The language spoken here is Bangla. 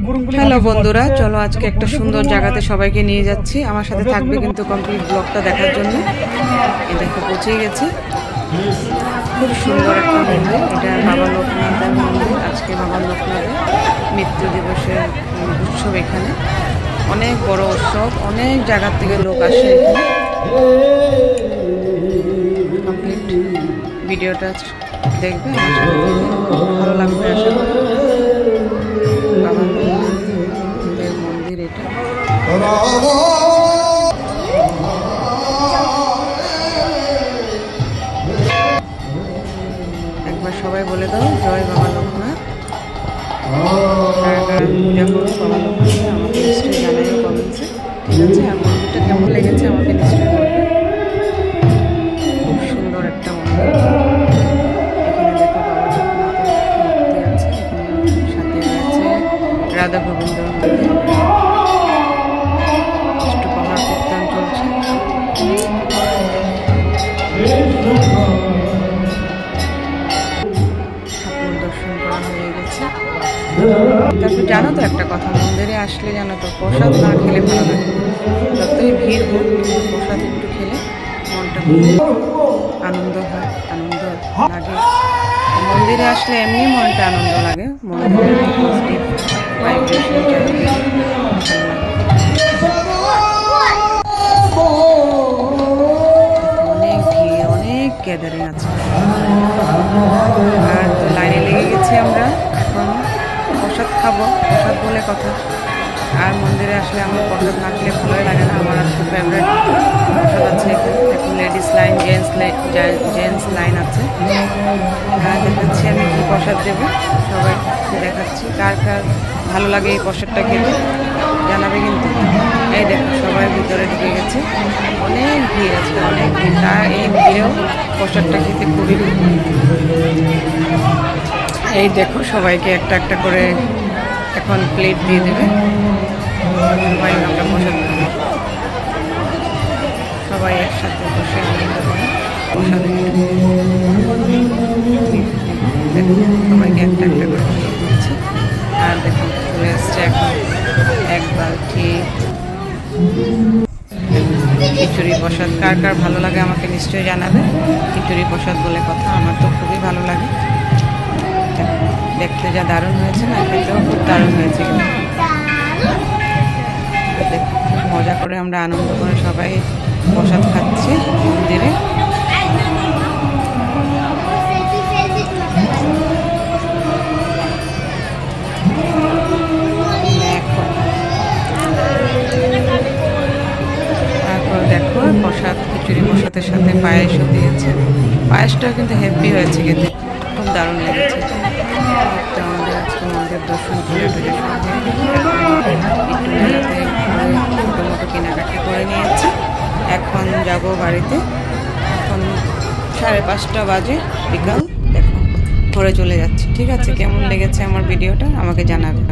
হ্যালো বন্ধুরা, চলো আজকে একটা সুন্দর জায়গাতে সবাইকে নিয়ে যাচ্ছি। আমার সাথে থাকবে কিন্তু কমপ্লিট ব্লগটা দেখার জন্য। এই দেখো পৌঁছে গেছে, খুব সুন্দর একটা মন্দির। এটা বাবা লোকনাথের মন্দির। আজকে বাবা লোকনাথের মৃত্যু দিবসের উৎসব। এখানে অনেক বড় উৎসব, অনেক জায়গার থেকে লোক আসে এখানে। কমপ্লিট ভিডিওটা দেখবে, আমার সাথে ভালো লাগবে আশা করি। বাবা লোকনাথের মন্দির এটা। একবার সবাই বলে দাও, জয় বাবা লোকনাথ। পূজা করো বাবা লোকনাথ, আমাকে নিশ্চয়ই জানাইও কমেন্টসে, ঠিক আছে? আর মন্দিরটা কেমন লেগেছে আমাকে নিশ্চয়ই বলবে। খুব সুন্দর একটা মন্দির। এখানে দেখো বাবা লোকনাথের মূর্তি আছে, এখানে সাথে রয়েছে রাধা গোবিন্দর মন্দির। একটু পাহাড় কীর্তন চলছে। ঠাকুর দর্শন করা হয়ে গেছে। তারপর জানো তো একটা কথা, মন্দিরে আসলে জানো তো প্রসাদ না খেলে ভালো লাগে। যতই ভিড় হোক, প্রসাদ একটু খেলে মনটা খুব আনন্দ হয়, আনন্দ লাগে। মন্দিরে আসলে এমনি মনটা আনন্দ লাগে, মন্দিরের পজিটিভ ভাইব্রেশন চারিদিকে অনেক ভিড়, অনেক গ্যাদারিং আছে। আর লাইনে লেগে গেছি আমরা, এখন প্রসাদ খাবো। প্রসাদ বলে কথা, আর মন্দিরে আসলে আমার প্রসাদ না খেলে ভালোই লাগে না। আমার আজকে ফেভারিট প্রসাদ আছে এখানে। এখন লেডিস লাইন, জেন্টস লাইন আছে। দেখাচ্ছি আমি কী প্রসাদ দেবো, সবাইকে দেখাচ্ছি। কার কার ভালো লাগে এই প্রসাদটা খেতে জানাবে কিন্তু। এই দেখো সবাই ভিতরে ঢুকে গেছে, অনেক ভিড় আছে, অনেক ভিড়। তার এই ভিড়েও প্রসাদটা খেতে খুবই। এই দেখো সবাইকে একটা একটা করে এখন প্লেট দিয়ে দেবে। সবাই আমরা প্রসাদ খাবো, সবাই একসাথে বসে আনন্দ করে প্রসাদ। দেখো সবাইকে একটা একটা করে দিয়ে দিচ্ছে। আর দেখুন চলে এসছে এখন এক বালতি খিচুড়ি প্রসাদ। কার কার ভালো লাগে আমাকে নিশ্চয়ই জানাবে। খিচুড়ি প্রসাদ বলে কথা, আমার তো খুবই ভালো লাগে। দেখতে যা দারুণ হয়েছে না, খেতেও খুব দারুণ হয়েছে। মজা করে আমরা আনন্দ করে সবাই প্রসাদ খাচ্ছি মন্দিরে। তারপর দেখো প্রসাদ, খিচুড়ি প্রসাদের সাথে পায়েসও দিয়েছে। পায়েসটাও কিন্তু হেভি হয়েছে, খেতে খুব দারুণ লেগেছে। আমাদের আজকে মন্দির দর্শন করে টুজে সব হয়ে গেল। একটু মেলাতে ছোটো মোটো কেনাকাটি করে নিয়েছি। এখন যাব বাড়িতে। এখন 5:30 বাজে, বিকাল। দেখো ঘরে চলে যাচ্ছি, ঠিক আছে? কেমন লেগেছে আমার ভিডিওটা আমাকে জানাবে।